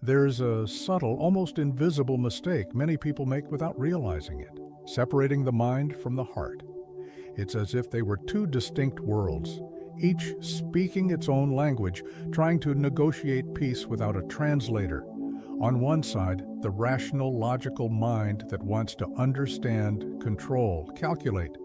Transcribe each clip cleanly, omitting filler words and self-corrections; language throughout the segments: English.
There's a subtle, almost invisible mistake many people make without realizing it, separating the mind from the heart. It's as if they were two distinct worlds, each speaking its own language, trying to negotiate peace without a translator. On one side, the rational, logical mind that wants to understand, control, calculate.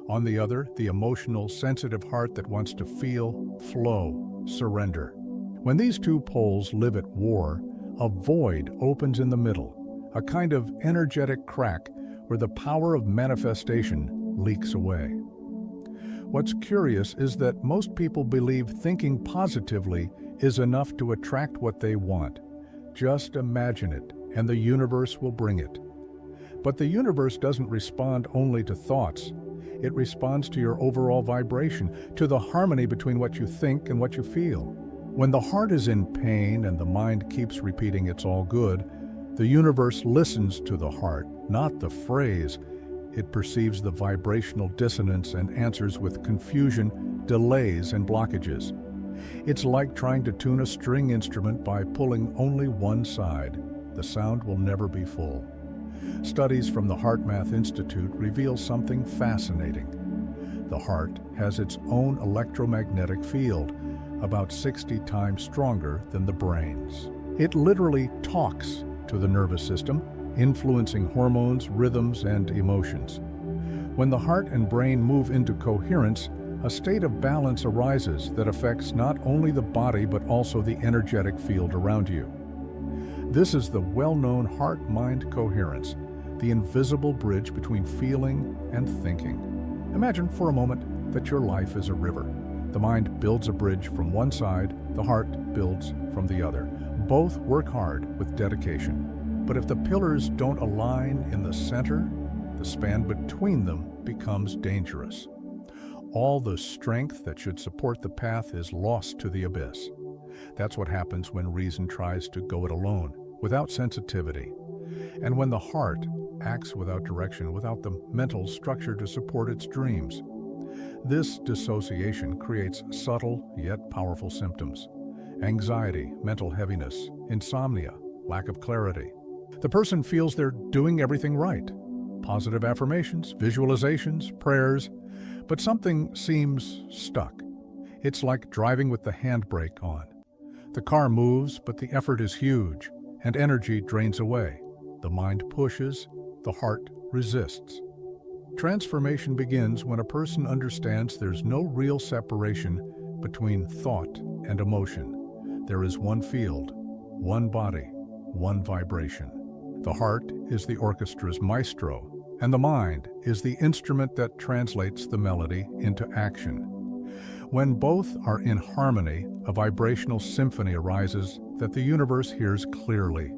On the other, the emotional, sensitive heart that wants to feel, flow, surrender. When these two poles live at war, a void opens in the middle, a kind of energetic crack where the power of manifestation leaks away. What's curious is that most people believe thinking positively is enough to attract what they want. Just imagine it, and the universe will bring it. But the universe doesn't respond only to thoughts. It responds to your overall vibration, to the harmony between what you think and what you feel. When the heart is in pain and the mind keeps repeating it's all good, the universe listens to the heart, not the phrase. It perceives the vibrational dissonance and answers with confusion, delays, and blockages. It's like trying to tune a string instrument by pulling only one side. The sound will never be full. Studies from the HeartMath Institute reveal something fascinating. The heart has its own electromagnetic field, about 60 times stronger than the brain's. It literally talks to the nervous system, influencing hormones, rhythms, and emotions. When the heart and brain move into coherence, a state of balance arises that affects not only the body but also the energetic field around you. This is the well-known heart-mind coherence, the invisible bridge between feeling and thinking. Imagine for a moment that your life is a river. The mind builds a bridge from one side, the heart builds from the other. Both work hard with dedication. But if the pillars don't align in the center, the span between them becomes dangerous. All the strength that should support the path is lost to the abyss. That's what happens when reason tries to go it alone, without sensitivity. And when the heart acts without direction, without the mental structure to support its dreams. This dissociation creates subtle yet powerful symptoms: anxiety, mental heaviness, insomnia, lack of clarity. The person feels they're doing everything right. Positive affirmations, visualizations, prayers, but something seems stuck. It's like driving with the handbrake on. The car moves, but the effort is huge, and energy drains away. The mind pushes, the heart resists. Transformation begins when a person understands there's no real separation between thought and emotion. There is one field, one body, one vibration. The heart is the orchestra's maestro, and the mind is the instrument that translates the melody into action. When both are in harmony, a vibrational symphony arises that the universe hears clearly.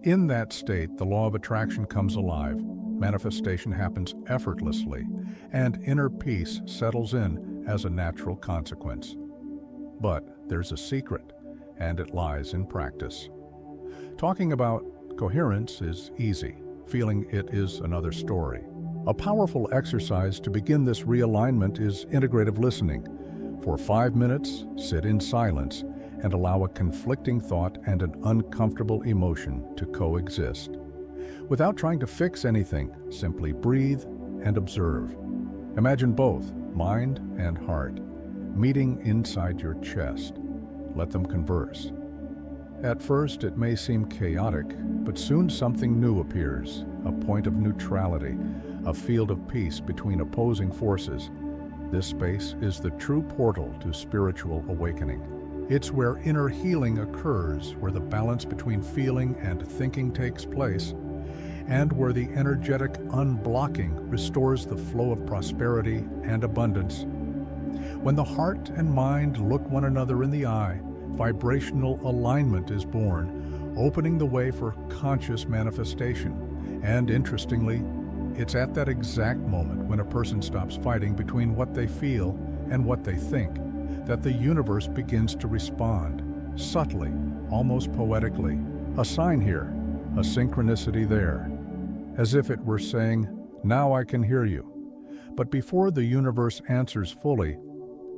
In that state, the law of attraction comes alive, manifestation happens effortlessly, and inner peace settles in as a natural consequence. But there's a secret, and it lies in practice. Talking about coherence is easy. Feeling it is another story. A powerful exercise to begin this realignment is integrative listening. For 5 minutes, sit in silence and allow a conflicting thought and an uncomfortable emotion to coexist. Without trying to fix anything, simply breathe and observe. Imagine both, mind and heart, meeting inside your chest. Let them converse. At first, it may seem chaotic, but soon something new appears, a point of neutrality, a field of peace between opposing forces. This space is the true portal to spiritual awakening. It's where inner healing occurs, where the balance between feeling and thinking takes place, and where the energetic unblocking restores the flow of prosperity and abundance. When the heart and mind look one another in the eye, vibrational alignment is born, opening the way for conscious manifestation. And interestingly, it's at that exact moment when a person stops fighting between what they feel and what they think that the universe begins to respond, subtly, almost poetically. A sign here, a synchronicity there, as if it were saying, "Now I can hear you." But before the universe answers fully,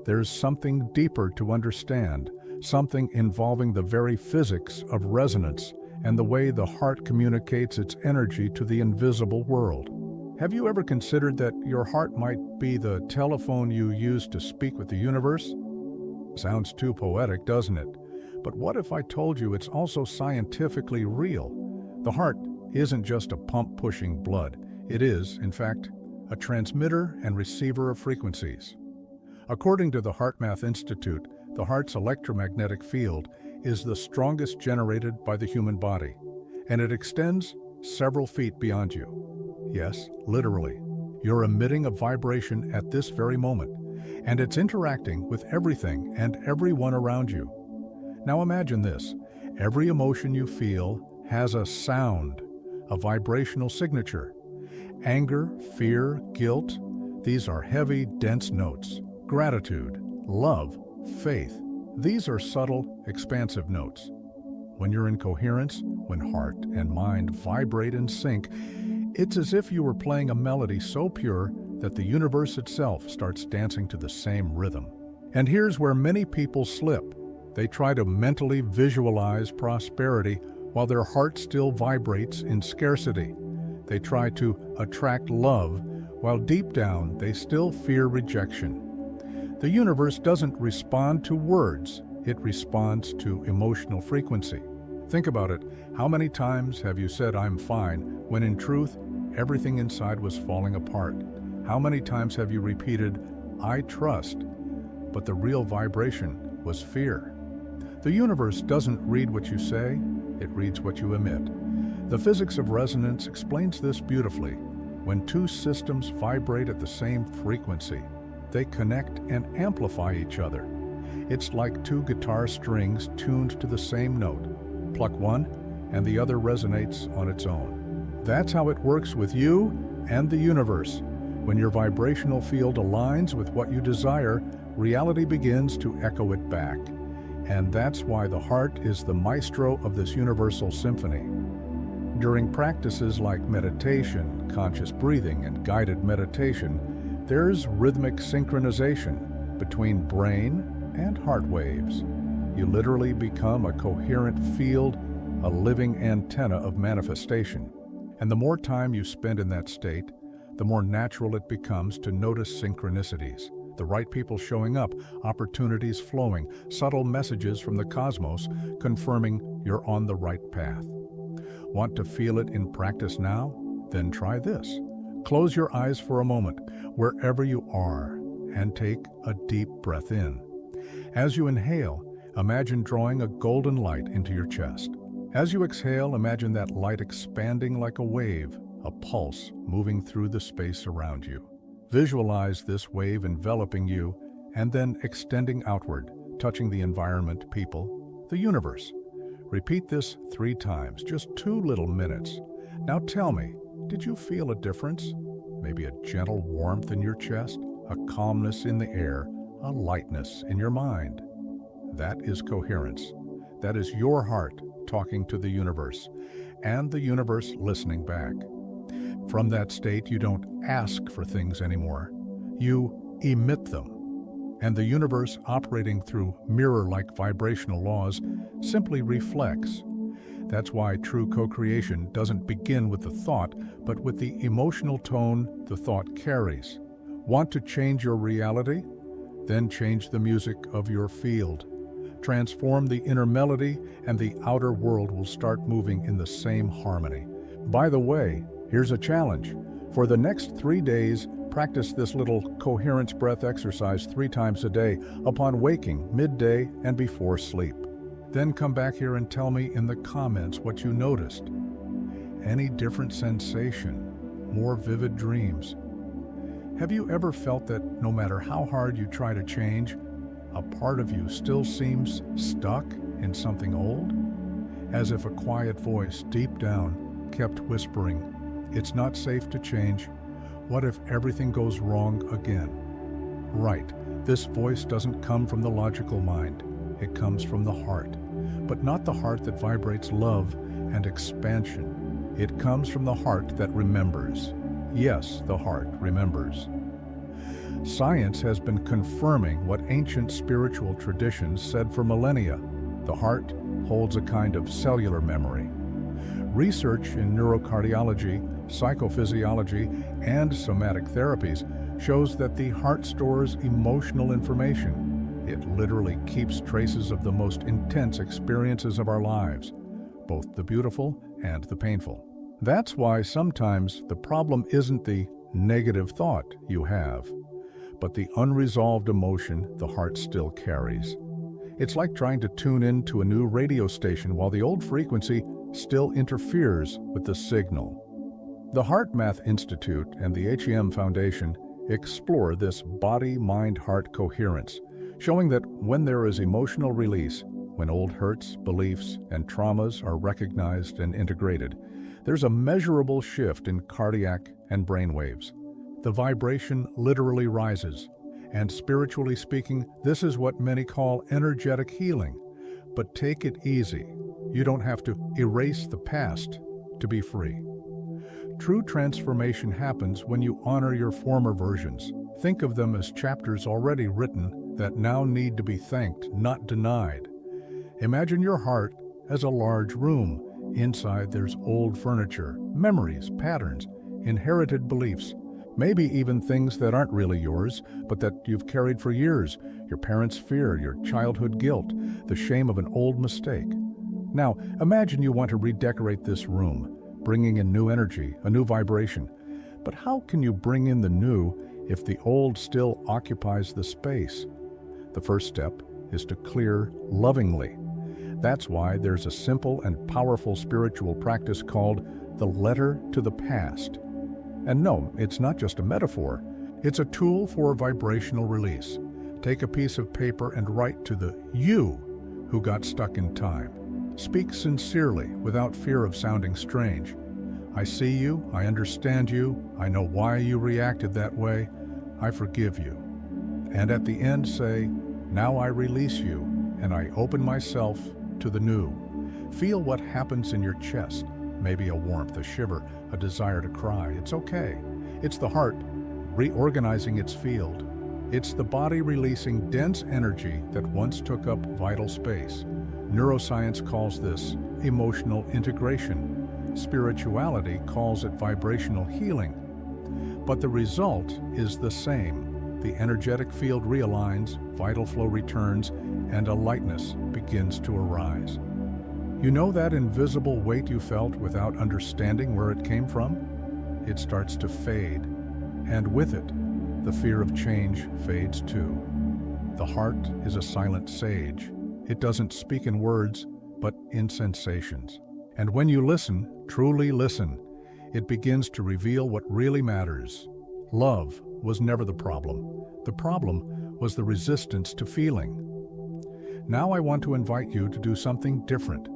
there's something deeper to understand, something involving the very physics of resonance and the way the heart communicates its energy to the invisible world. Have you ever considered that your heart might be the telephone you use to speak with the universe? Sounds too poetic, doesn't it? But what if I told you it's also scientifically real? The heart isn't just a pump pushing blood. It is, in fact, a transmitter and receiver of frequencies. According to the HeartMath Institute, the heart's electromagnetic field is the strongest generated by the human body, and it extends several feet beyond you. Yes, literally. You're emitting a vibration at this very moment, and it's interacting with everything and everyone around you. Now imagine this. Every emotion you feel has a sound, a vibrational signature. Anger, fear, guilt, these are heavy, dense notes. Gratitude, love, faith, these are subtle, expansive notes. When you're in coherence, when heart and mind vibrate in sync, it's as if you were playing a melody so pure that the universe itself starts dancing to the same rhythm. And here's where many people slip. They try to mentally visualize prosperity while their heart still vibrates in scarcity. They try to attract love while deep down they still fear rejection. The universe doesn't respond to words, it responds to emotional frequency. Think about it. How many times have you said, "I'm fine," when in truth, everything inside was falling apart? How many times have you repeated, "I trust," but the real vibration was fear? The universe doesn't read what you say, it reads what you emit. The physics of resonance explains this beautifully. When two systems vibrate at the same frequency, they connect and amplify each other. It's like two guitar strings tuned to the same note. Pluck one, and the other resonates on its own. That's how it works with you and the universe. When your vibrational field aligns with what you desire, reality begins to echo it back. And that's why the heart is the maestro of this universal symphony. During practices like meditation, conscious breathing, and guided meditation, there's rhythmic synchronization between brain and heart waves. You literally become a coherent field, a living antenna of manifestation. And the more time you spend in that state, the more natural it becomes to notice synchronicities. The right people showing up, opportunities flowing, subtle messages from the cosmos confirming you're on the right path. Want to feel it in practice now? Then try this. Close your eyes for a moment, wherever you are, and take a deep breath in. As you inhale, imagine drawing a golden light into your chest. As you exhale, imagine that light expanding like a wave, a pulse moving through the space around you. Visualize this wave enveloping you and then extending outward, touching the environment, people, the universe. Repeat this 3 times, just 2 little minutes. Now tell me, did you feel a difference? Maybe a gentle warmth in your chest, a calmness in the air, a lightness in your mind. That is coherence. That is your heart talking to the universe, and the universe listening back. From that state, you don't ask for things anymore. You emit them. And the universe, operating through mirror-like vibrational laws, simply reflects. That's why true co-creation doesn't begin with the thought, but with the emotional tone the thought carries. Want to change your reality? Then change the music of your field. Transform the inner melody, and the outer world will start moving in the same harmony. By the way, here's a challenge. For the next 3 days, practice this little coherence breath exercise 3 times a day upon waking, midday, and before sleep. Then come back here and tell me in the comments what you noticed. Any different sensation, more vivid dreams. Have you ever felt that no matter how hard you try to change, a part of you still seems stuck in something old? As if a quiet voice deep down kept whispering, "It's not safe to change. What if everything goes wrong again?" Right, this voice doesn't come from the logical mind. It comes from the heart, but not the heart that vibrates love and expansion. It comes from the heart that remembers. Yes, the heart remembers. Science has been confirming what ancient spiritual traditions said for millennia. The heart holds a kind of cellular memory. Research in neurocardiology, psychophysiology, and somatic therapies shows that the heart stores emotional information. It literally keeps traces of the most intense experiences of our lives, both the beautiful and the painful. That's why sometimes the problem isn't the negative thought you have, but the unresolved emotion the heart still carries. It's like trying to tune in to a new radio station while the old frequency still interferes with the signal. The HeartMath Institute and the HEM Foundation explore this body-mind-heart coherence, showing that when there is emotional release, when old hurts, beliefs, and traumas are recognized and integrated, there's a measurable shift in cardiac and brain waves. The vibration literally rises, and spiritually speaking, this is what many call energetic healing. But take it easy. You don't have to erase the past to be free. True transformation happens when you honor your former versions. Think of them as chapters already written that now need to be thanked, not denied. Imagine your heart as a large room. Inside there's old furniture, memories, patterns, inherited beliefs, maybe even things that aren't really yours, but that you've carried for years. Your parents' fear, your childhood guilt, the shame of an old mistake. Now, imagine you want to redecorate this room, bringing in new energy, a new vibration. But how can you bring in the new if the old still occupies the space? The first step is to clear lovingly. That's why there's a simple and powerful spiritual practice called the letter to the past. And no, it's not just a metaphor. It's a tool for vibrational release. Take a piece of paper and write to the you who got stuck in time. Speak sincerely without fear of sounding strange. I see you, I understand you, I know why you reacted that way, I forgive you. And at the end say, now I release you and I open myself to the new. Feel what happens in your chest, maybe a warmth, a shiver, a desire to cry. It's okay. It's the heart reorganizing its field. It's the body releasing dense energy that once took up vital space. Neuroscience calls this emotional integration. Spirituality calls it vibrational healing. But the result is the same. The energetic field realigns, vital flow returns, and a lightness begins to arise. You know that invisible weight you felt without understanding where it came from? It starts to fade, and with it, the fear of change fades too. The heart is a silent sage. It doesn't speak in words, but in sensations. And when you listen, truly listen, it begins to reveal what really matters. Love was never the problem. The problem was the resistance to feeling. Now I want to invite you to do something different.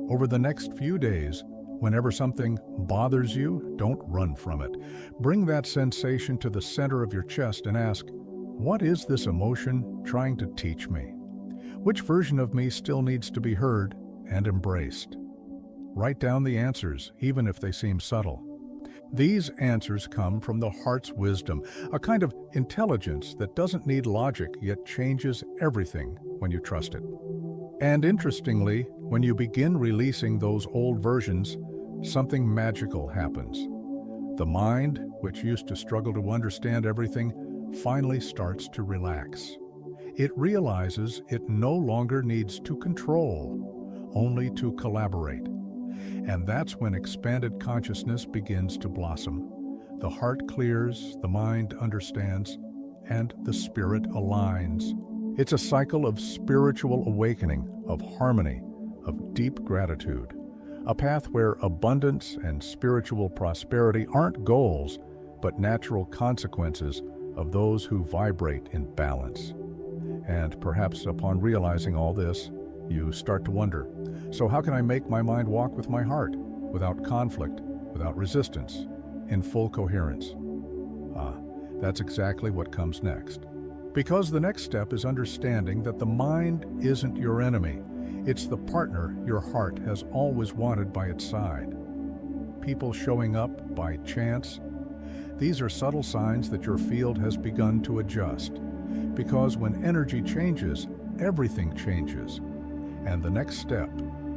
Over the next few days, whenever something bothers you, don't run from it. Bring that sensation to the center of your chest and ask, what is this emotion trying to teach me? Which version of me still needs to be heard and embraced? Write down the answers, even if they seem subtle. These answers come from the heart's wisdom, a kind of intelligence that doesn't need logic yet changes everything when you trust it. And interestingly, when you begin releasing those old versions, something magical happens. The mind, which used to struggle to understand everything, finally starts to relax. It realizes it no longer needs to control, only to collaborate. And that's when expanded consciousness begins to blossom. The heart clears, the mind understands, and the spirit aligns. It's a cycle of spiritual awakening, of harmony, of deep gratitude. A path where abundance and spiritual prosperity aren't goals, but natural consequences of those who vibrate in balance. And perhaps upon realizing all this, you start to wonder, so how can I make my mind walk with my heart, without conflict, without resistance, in full coherence? That's exactly what comes next. Because the next step is understanding that the mind isn't your enemy. It's the partner your heart has always wanted by its side. People showing up by chance, These are subtle signs that your field has begun to adjust. Because when energy changes, everything changes. And the next step,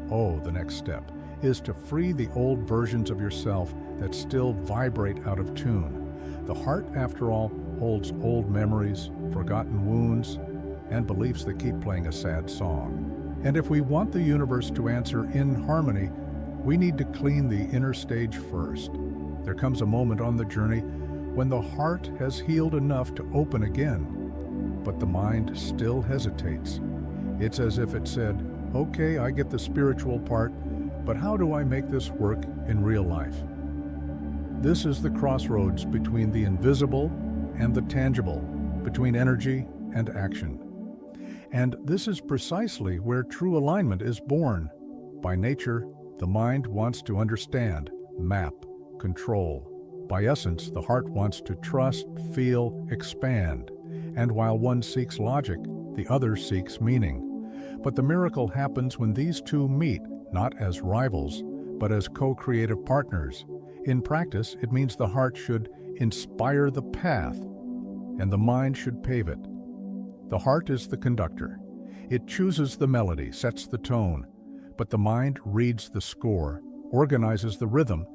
the next step, is to free the old versions of yourself that still vibrate out of tune. The heart, after all, holds old memories, forgotten wounds, and beliefs that keep playing a sad song. And if we want the universe to answer in harmony, we need to clean the inner stage first. There comes a moment on the journey when the heart has healed enough to open again, but the mind still hesitates. It's as if it said, okay, I get the spiritual part, but how do I make this work in real life? This is the crossroads between the invisible and the tangible, between energy and action. And this is precisely where true alignment is born. By nature, the mind wants to understand, map, control. By essence, the heart wants to trust, feel, expand. And while one seeks logic, the other seeks meaning. But the miracle happens when these two meet, not as rivals, but as co-creative partners. In practice, it means the heart should inspire the path, and the mind should pave it. The heart is the conductor. It chooses the melody, sets the tone, but the mind reads the score, organizes the rhythm,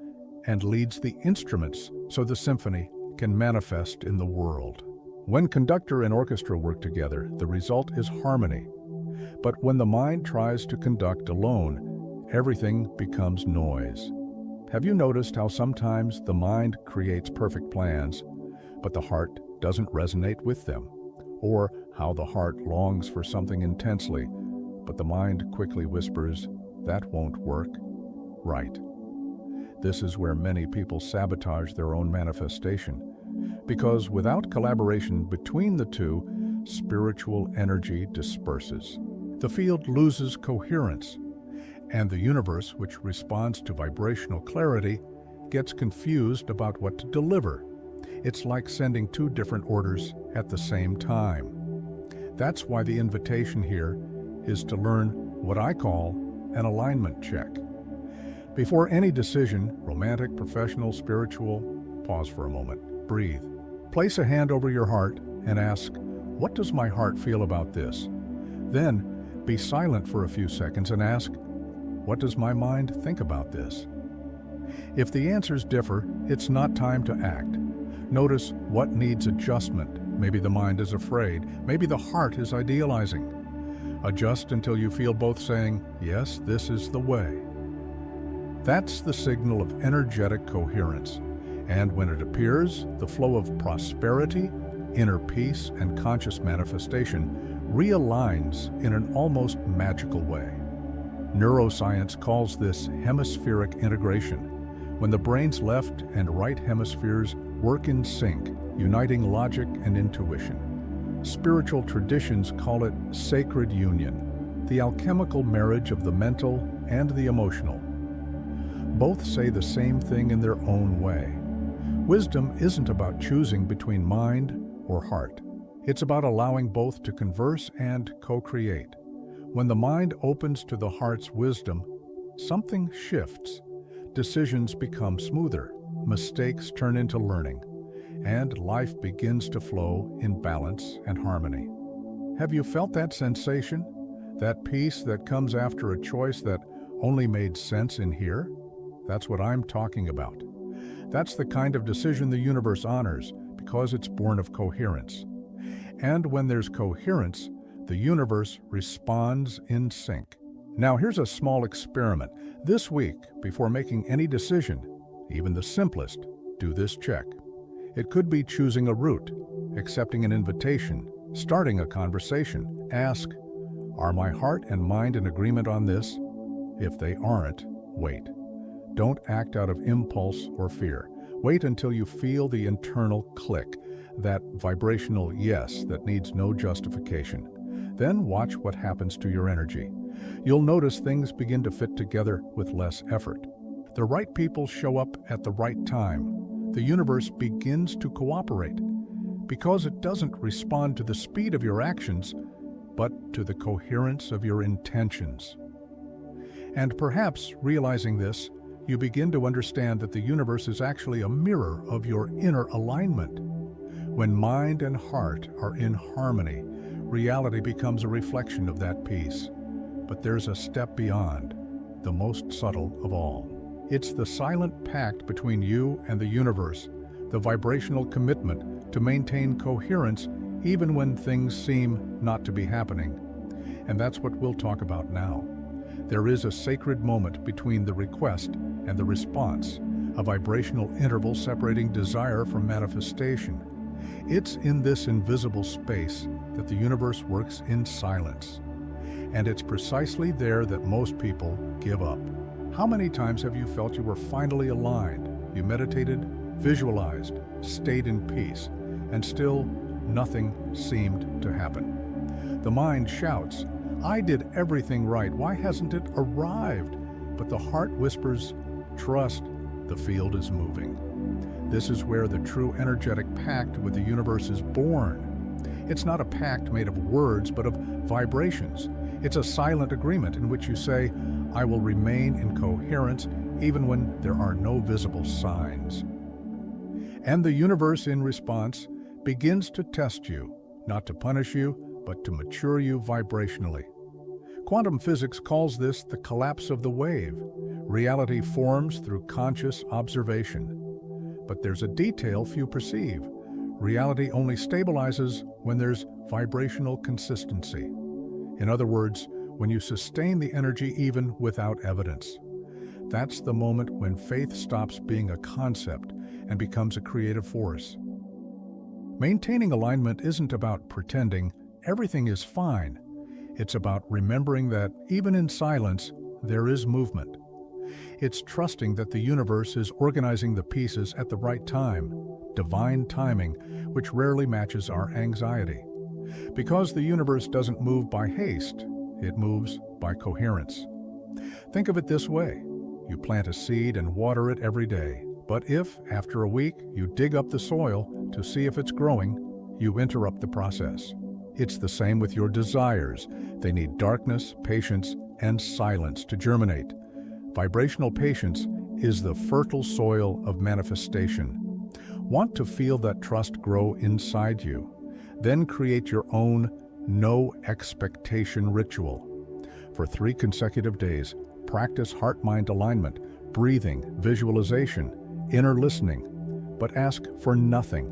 and leads the instruments so the symphony can manifest in the world. When conductor and orchestra work together, the result is harmony. But when the mind tries to conduct alone, everything becomes noise. Have you noticed how sometimes the mind creates perfect plans, but the heart doesn't resonate with them? Or how the heart longs for something intensely, but the mind quickly whispers, that won't work. Right. This is where many people sabotage their own manifestation, because without collaboration between the two, spiritual energy disperses. The field loses coherence, and the universe, which responds to vibrational clarity, gets confused about what to deliver. It's like sending two different orders at the same time. That's why the invitation here is to learn what I call an alignment check. Before any decision, romantic, professional, spiritual, pause for a moment, breathe. Place a hand over your heart and ask, what does my heart feel about this? Then, be silent for a few seconds and ask, what does my mind think about this? If the answers differ, it's not time to act. Notice what needs adjustment. Maybe the mind is afraid. Maybe the heart is idealizing. Adjust until you feel both saying, yes, this is the way. That's the signal of energetic coherence. And when it appears, the flow of prosperity, inner peace, and conscious manifestation realigns in an almost magical way. Neuroscience calls this hemispheric integration, when the brain's left and right hemispheres work in sync, uniting logic and intuition. Spiritual traditions call it sacred union, the alchemical marriage of the mental and the emotional. Both say the same thing in their own way. Wisdom isn't about choosing between mind or heart. It's about allowing both to converse and co-create. When the mind opens to the heart's wisdom, something shifts. Decisions become smoother, mistakes turn into learning, and life begins to flow in balance and harmony. Have you felt that sensation? That peace that comes after a choice that only made sense in here? That's what I'm talking about. That's the kind of decision the universe honors because it's born of coherence. And when there's coherence, the universe responds in sync. Now here's a small experiment. This week, before making any decision, even the simplest, do this check. It could be choosing a route, accepting an invitation, starting a conversation. Ask, are my heart and mind in agreement on this? If they aren't, wait. Don't act out of impulse or fear. Wait until you feel the internal click, that vibrational yes that needs no justification. Then watch what happens to your energy. You'll notice things begin to fit together with less effort. The right people show up at the right time. The universe begins to cooperate because it doesn't respond to the speed of your actions, but to the coherence of your intentions. And perhaps realizing this, you begin to understand that the universe is actually a mirror of your inner alignment. When mind and heart are in harmony, reality becomes a reflection of that peace. But there's a step beyond, the most subtle of all. It's the silent pact between you and the universe, the vibrational commitment to maintain coherence even when things seem not to be happening. And that's what we'll talk about now. There is a sacred moment between the request and the response, a vibrational interval separating desire from manifestation. It's in this invisible space that the universe works in silence. And it's precisely there that most people give up. How many times have you felt you were finally aligned? You meditated, visualized, stayed in peace, and still nothing seemed to happen. The mind shouts, "I did everything right. Why hasn't it arrived?" But the heart whispers, "Trust, the field is moving." This is where the true energetic pact with the universe is born. It's not a pact made of words, but of vibrations. It's a silent agreement in which you say, "I will remain in coherence even when there are no visible signs." And the universe, in response, begins to test you, not to punish you, but to mature you vibrationally. Quantum physics calls this the collapse of the wave. Reality forms through conscious observation. But there's a detail few perceive. Reality only stabilizes when there's vibrational consistency. In other words, when you sustain the energy even without evidence. That's the moment when faith stops being a concept and becomes a creative force. Maintaining alignment isn't about pretending everything is fine. It's about remembering that even in silence, there is movement. It's trusting that the universe is organizing the pieces at the right time, divine timing, which rarely matches our anxiety. Because the universe doesn't move by haste, it moves by coherence. Think of it this way. You plant a seed and water it every day. But if, after a week, you dig up the soil to see if it's growing, you interrupt the process. It's the same with your desires. They need darkness, patience, and silence to germinate. Vibrational patience is the fertile soil of manifestation. Want to feel that trust grow inside you? Then create your own no expectation ritual. For 3 consecutive days, practice heart-mind alignment, breathing, visualization, inner listening, but ask for nothing.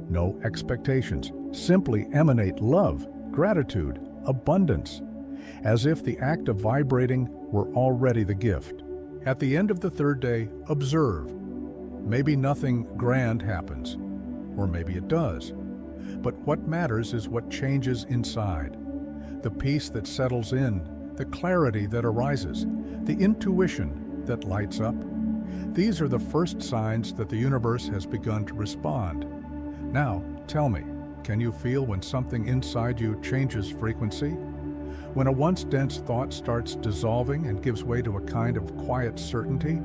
No expectations. Simply emanate love, gratitude, abundance, as if the act of vibrating were already the gift. At the end of the 3rd day, observe. Maybe nothing grand happens, or maybe it does. But what matters is what changes inside. The peace that settles in, the clarity that arises, the intuition that lights up. These are the first signs that the universe has begun to respond. Now, tell me, can you feel when something inside you changes frequency? When a once dense thought starts dissolving and gives way to a kind of quiet certainty?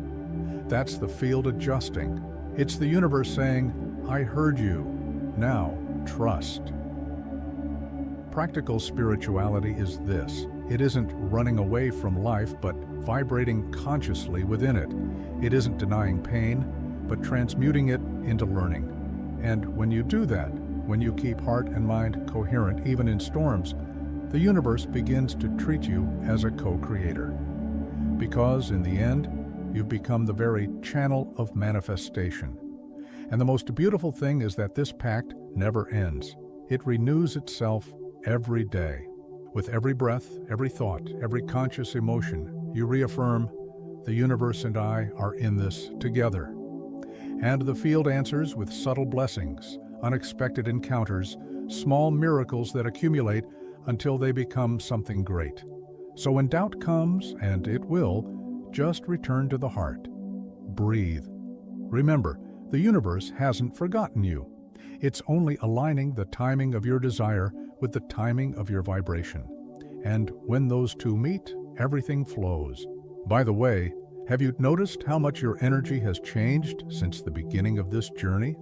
That's the field adjusting. It's the universe saying, "I heard you. Now, trust." Practical spirituality is this. It isn't running away from life, but vibrating consciously within it. It isn't denying pain, but transmuting it into learning. And when you do that, when you keep heart and mind coherent even in storms, the universe begins to treat you as a co-creator. Because in the end, you've become the very channel of manifestation. And the most beautiful thing is that this pact never ends. It renews itself every day. With every breath, every thought, every conscious emotion, you reaffirm, the universe and I are in this together. And the field answers with subtle blessings, unexpected encounters, small miracles that accumulate until they become something great. So when doubt comes, and it will, just return to the heart. Breathe. Remember, the universe hasn't forgotten you. It's only aligning the timing of your desire with the timing of your vibration. And when those two meet, everything flows. By the way, have you noticed how much your energy has changed since the beginning of this journey?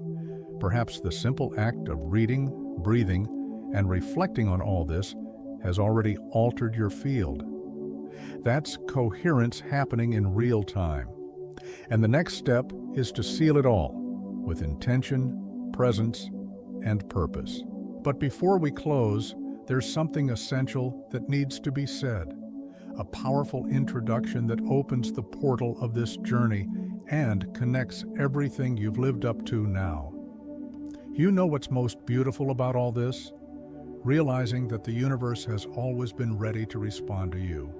Perhaps the simple act of reading, breathing, and reflecting on all this has already altered your field. That's coherence happening in real time. And the next step is to seal it all with intention, presence, and purpose. But before we close, there's something essential that needs to be said. A powerful introduction that opens the portal of this journey and connects everything you've lived up to now. You know what's most beautiful about all this? Realizing that the universe has always been ready to respond to you.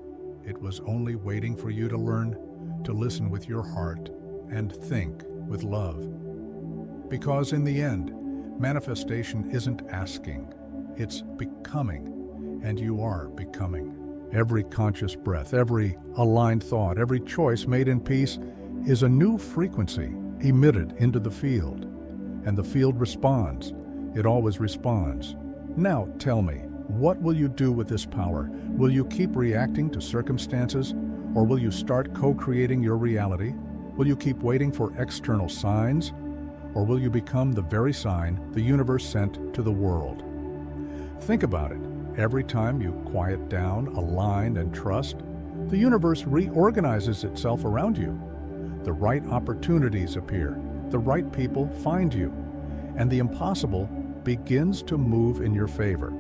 It was only waiting for you to learn to listen with your heart and think with love. Because in the end, manifestation isn't asking, it's becoming, and you are becoming. Every conscious breath, every aligned thought, every choice made in peace is a new frequency emitted into the field. And the field responds. It always responds. Now tell me, what will you do with this power? Will you keep reacting to circumstances, or will you start co-creating your reality? Will you keep waiting for external signs, or will you become the very sign the universe sent to the world? Think about it. Every time you quiet down, align, and trust, the universe reorganizes itself around you. The right opportunities appear, the right people find you, and the impossible begins to move in your favor.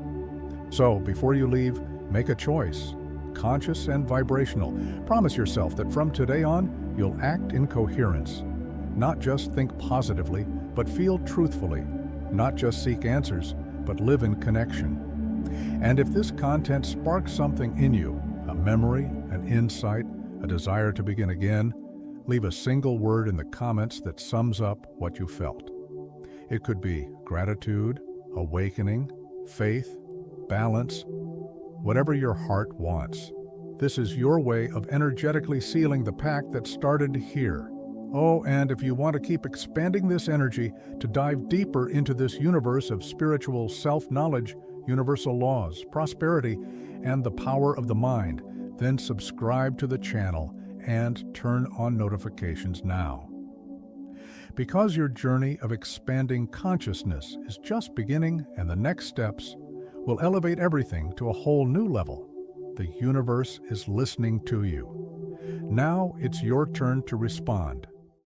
So, before you leave, make a choice, conscious and vibrational. Promise yourself that from today on, you'll act in coherence. Not just think positively, but feel truthfully. Not just seek answers, but live in connection. And if this content sparks something in you, a memory, an insight, a desire to begin again, leave a single word in the comments that sums up what you felt. It could be gratitude, awakening, faith, balance, whatever your heart wants. This is your way of energetically sealing the pact that started here. Oh, and if you want to keep expanding this energy to dive deeper into this universe of spiritual self-knowledge, universal laws, prosperity, and the power of the mind, then subscribe to the channel and turn on notifications now. Because your journey of expanding consciousness is just beginning, and the next steps will elevate everything to a whole new level. The universe is listening to you. Now it's your turn to respond.